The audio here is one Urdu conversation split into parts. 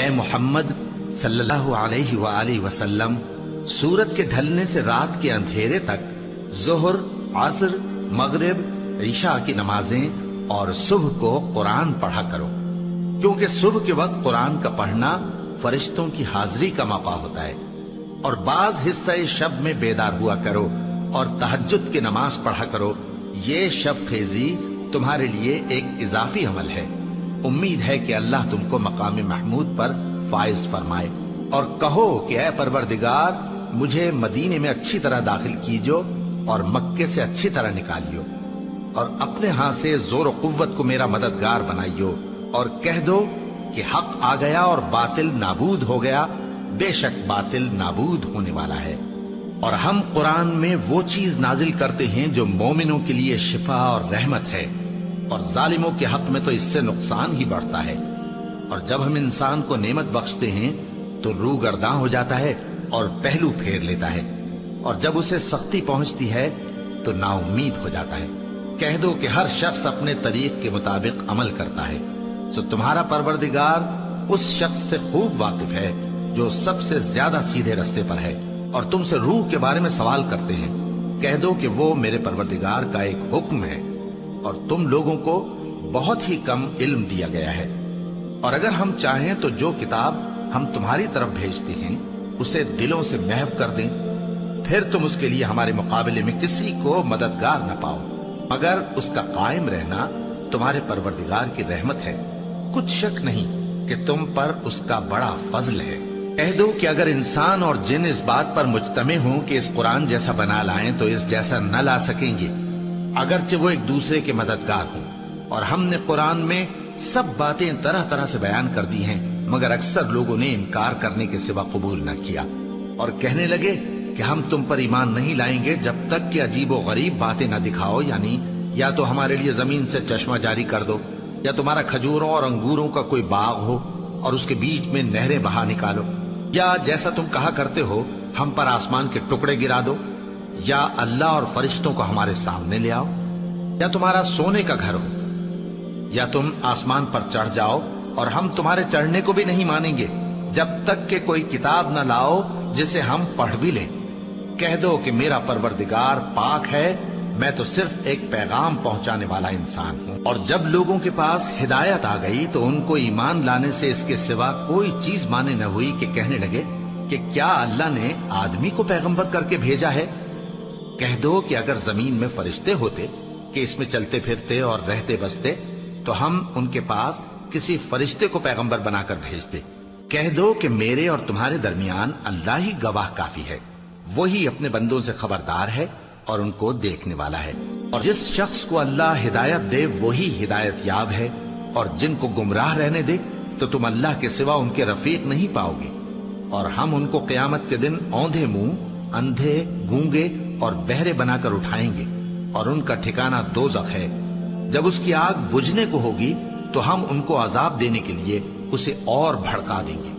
اے محمد صلی اللہ علیہ وآلہ وسلم، سورج کے ڈھلنے سے رات کے اندھیرے تک ظہر، عصر، مغرب، عشاء کی نمازیں اور صبح کو قرآن پڑھا کرو، کیونکہ صبح کے وقت قرآن کا پڑھنا فرشتوں کی حاضری کا موقع ہوتا ہے۔ اور بعض حصہ شب میں بیدار ہوا کرو اور تہجد کی نماز پڑھا کرو، یہ شب خیزی تمہارے لیے ایک اضافی عمل ہے۔ امید ہے کہ اللہ تم کو مقام محمود پر فائز فرمائے۔ اور کہو کہ اے پروردگار، مجھے مدینے میں اچھی طرح داخل کیجو اور مکے سے اچھی طرح نکالیو، اور اپنے ہاں سے زور و قوت کو میرا مددگار بنائیو، اور کہہ دو کہ حق آ گیا اور باطل نابود ہو گیا، بے شک باطل نابود ہونے والا ہے۔ اور ہم قرآن میں وہ چیز نازل کرتے ہیں جو مومنوں کے لیے شفا اور رحمت ہے، اور ظالموں کے حق میں تو اس سے نقصان ہی بڑھتا ہے۔ اور جب ہم انسان کو نعمت بخشتے ہیں تو روح گرداں ہو جاتا ہے اور پہلو پھیر لیتا ہے، اور جب اسے سختی پہنچتی ہے تو نا امید ہو جاتا ہے۔ کہہ دو کہ ہر شخص اپنے طریق کے مطابق عمل کرتا ہے، سو تمہارا پروردگار اس شخص سے خوب واقف ہے جو سب سے زیادہ سیدھے رستے پر ہے۔ اور تم سے روح کے بارے میں سوال کرتے ہیں، کہہ دو کہ وہ میرے پروردگار کا ایک حکم ہے، اور تم لوگوں کو بہت ہی کم علم دیا گیا ہے۔ اور اگر ہم چاہیں تو جو کتاب ہم تمہاری طرف بھیجتے ہیں اسے دلوں سے محو کر دیں، پھر تم اس کے لیے ہمارے مقابلے میں کسی کو مددگار نہ پاؤ، مگر اس کا قائم رہنا تمہارے پروردگار کی رحمت ہے، کچھ شک نہیں کہ تم پر اس کا بڑا فضل ہے۔ کہہ دو کہ اگر انسان اور جن اس بات پر مجتمع ہوں کہ اس قرآن جیسا بنا لائیں تو اس جیسا نہ لا سکیں گے، اگرچہ وہ ایک دوسرے کے مددگار ہوں۔ اور ہم نے قرآن میں سب باتیں طرح طرح سے بیان کر دی ہیں، مگر اکثر لوگوں نے انکار کرنے کے سوا قبول نہ کیا، اور کہنے لگے کہ ہم تم پر ایمان نہیں لائیں گے جب تک کہ عجیب و غریب باتیں نہ دکھاؤ، یعنی یا تو ہمارے لیے زمین سے چشمہ جاری کر دو، یا تمہارا کھجوروں اور انگوروں کا کوئی باغ ہو اور اس کے بیچ میں نہریں بہا نکالو، یا جیسا تم کہا کرتے ہو ہم پر آسمان کے ٹکڑے گرا دو، یا اللہ اور فرشتوں کو ہمارے سامنے لے آؤ، یا تمہارا سونے کا گھر ہو، یا تم آسمان پر چڑھ جاؤ اور ہم تمہارے چڑھنے کو بھی نہیں مانیں گے جب تک کہ کوئی کتاب نہ لاؤ جسے ہم پڑھ بھی لیں۔ کہہ دو کہ میرا پروردگار پاک ہے، میں تو صرف ایک پیغام پہنچانے والا انسان ہوں۔ اور جب لوگوں کے پاس ہدایت آ گئی تو ان کو ایمان لانے سے اس کے سوا کوئی چیز مانے نہ ہوئی کہ کہنے لگے کہ کیا اللہ نے آدمی کو پیغمبر کر کے بھیجا ہے؟ کہہ دو کہ اگر زمین میں فرشتے ہوتے کہ اس میں چلتے پھرتے اور رہتے بستے تو ہم ان کے پاس کسی فرشتے کو پیغمبر بنا کر بھیجتے۔ کہہ دو کہ میرے اور تمہارے درمیان اللہ ہی گواہ کافی ہے، وہی اپنے بندوں سے خبردار ہے اور ان کو دیکھنے والا ہے۔ اور جس شخص کو اللہ ہدایت دے وہی ہدایت یاب ہے، اور جن کو گمراہ رہنے دے تو تم اللہ کے سوا ان کے رفیق نہیں پاؤ گے۔ اور ہم ان کو قیامت کے دن اوندھے منہ، اندھے، گونگے اور بہرے بنا کر اٹھائیں گے، اور ان کا ٹھکانہ دوزخ ہے۔ جب اس کی آگ بجھنے کو ہوگی تو ہم ان کو عذاب دینے کے لیے اسے اور بھڑکا دیں گے۔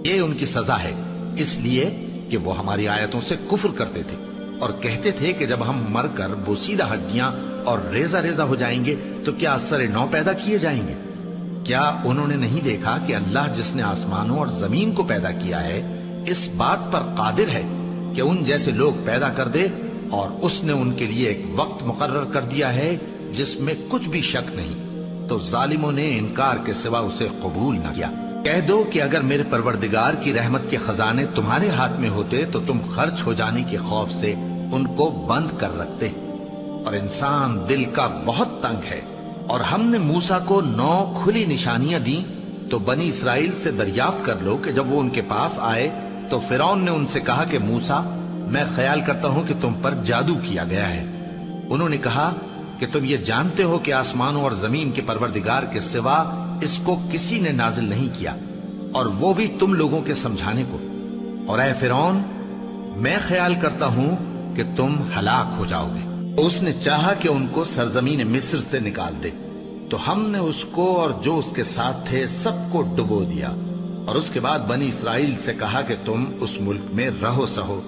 یہ ان کی سزا ہے، اس لیے کہ وہ ہماری آیتوں سے کفر کرتے تھے اور کہتے تھے کہ جب ہم مر کر بوسیدہ ہڈیاں اور ریزہ ریزہ ہو جائیں گے تو کیا اثر نو پیدا کیے جائیں گے؟ کیا انہوں نے نہیں دیکھا کہ اللہ جس نے آسمانوں اور زمین کو پیدا کیا ہے اس بات پر قادر ہے کہ ان جیسے لوگ پیدا کر دے، اور اس نے ان کے لیے ایک وقت مقرر کر دیا ہے جس میں کچھ بھی شک نہیں، تو ظالموں نے انکار کے سوا اسے قبول نہ کیا۔ کہہ دو کہ اگر میرے پروردگار کی رحمت کے خزانے تمہارے ہاتھ میں ہوتے تو تم خرچ ہو جانے کے خوف سے ان کو بند کر رکھتے، اور انسان دل کا بہت تنگ ہے۔ اور ہم نے موسیٰ کو 9 کھلی نشانیاں دیں تو بنی اسرائیل سے دریافت کر لو کہ جب وہ ان کے پاس آئے تو فرعون نے ان سے کہا کہ موسیٰ، میں خیال کرتا ہوں کہ تم پر جادو کیا گیا ہے۔ انہوں نے کہا کہ تم یہ جانتے ہو کہ آسمانوں اور زمین کے پروردگار کے سوا اس کو کسی نے نازل نہیں کیا، اور وہ بھی تم لوگوں کے سمجھانے کو۔ اور اے فرعون، میں خیال کرتا ہوں کہ تم ہلاک ہو جاؤ گے۔ اس نے چاہا کہ ان کو سرزمین مصر سے نکال دے، تو ہم نے اس کو اور جو اس کے ساتھ تھے سب کو ڈبو دیا، اور اس کے بعد بنی اسرائیل سے کہا کہ تم اس ملک میں رہو سہو،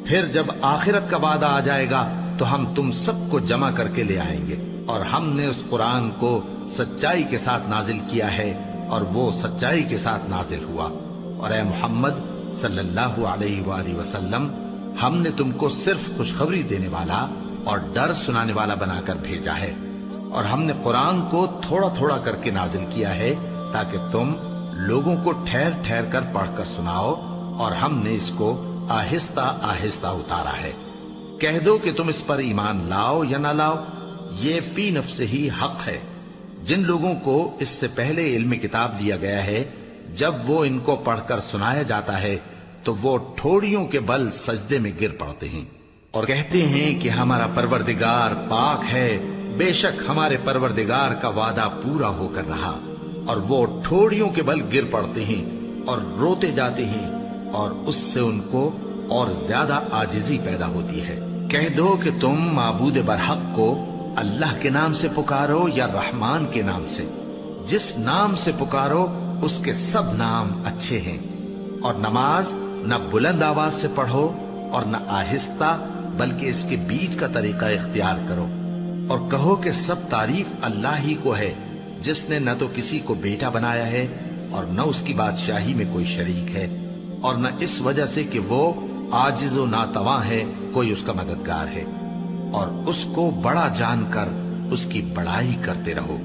پھر جب آخرت کا وعدہ آ جائے گا تو ہم تم سب کو جمع کر کے لے آئیں گے۔ اور ہم نے اس قرآن کو سچائی کے ساتھ نازل کیا ہے اور وہ سچائی کے ساتھ نازل ہوا۔ اور اے محمد صلی اللہ علیہ وآلہ وسلم، ہم نے تم کو صرف خوشخبری دینے والا اور ڈر سنانے والا بنا کر بھیجا ہے، اور ہم نے قرآن کو تھوڑا تھوڑا کر کے نازل کیا ہے تاکہ تم لوگوں کو ٹھہر ٹھہر کر پڑھ کر سناؤ، اور ہم نے اس کو آہستہ آہستہ اتارا ہے۔ کہہ دو کہ تم اس پر ایمان لاؤ یا نہ لاؤ، یہ فی نفس ہی حق ہے۔ جن لوگوں کو اس سے پہلے علم کتاب دیا گیا ہے، جب وہ ان کو پڑھ کر سنایا جاتا ہے تو وہ ٹھوڑیوں کے بل سجدے میں گر پڑتے ہیں اور کہتے ہیں کہ ہمارا پروردگار پاک ہے، بے شک ہمارے پروردگار کا وعدہ پورا ہو کر رہا، اور وہ ٹھوڑیوں کے بل گر پڑتے ہیں اور روتے جاتے ہیں، اور اس سے ان کو اور زیادہ عاجزی پیدا ہوتی ہے۔ کہہ دو کہ تم معبود برحق کو اللہ کے نام سے پکارو یا رحمان کے نام سے، جس نام سے پکارو اس کے سب نام اچھے ہیں، اور نماز نہ بلند آواز سے پڑھو اور نہ آہستہ، بلکہ اس کے بیچ کا طریقہ اختیار کرو، اور کہو کہ سب تعریف اللہ ہی کو ہے، جس نے نہ تو کسی کو بیٹا بنایا ہے اور نہ اس کی بادشاہی میں کوئی شریک ہے، اور نہ اس وجہ سے کہ وہ عاجز و ناتواں ہے کوئی اس کا مددگار ہے، اور اس کو بڑا جان کر اس کی بڑائی کرتے رہو۔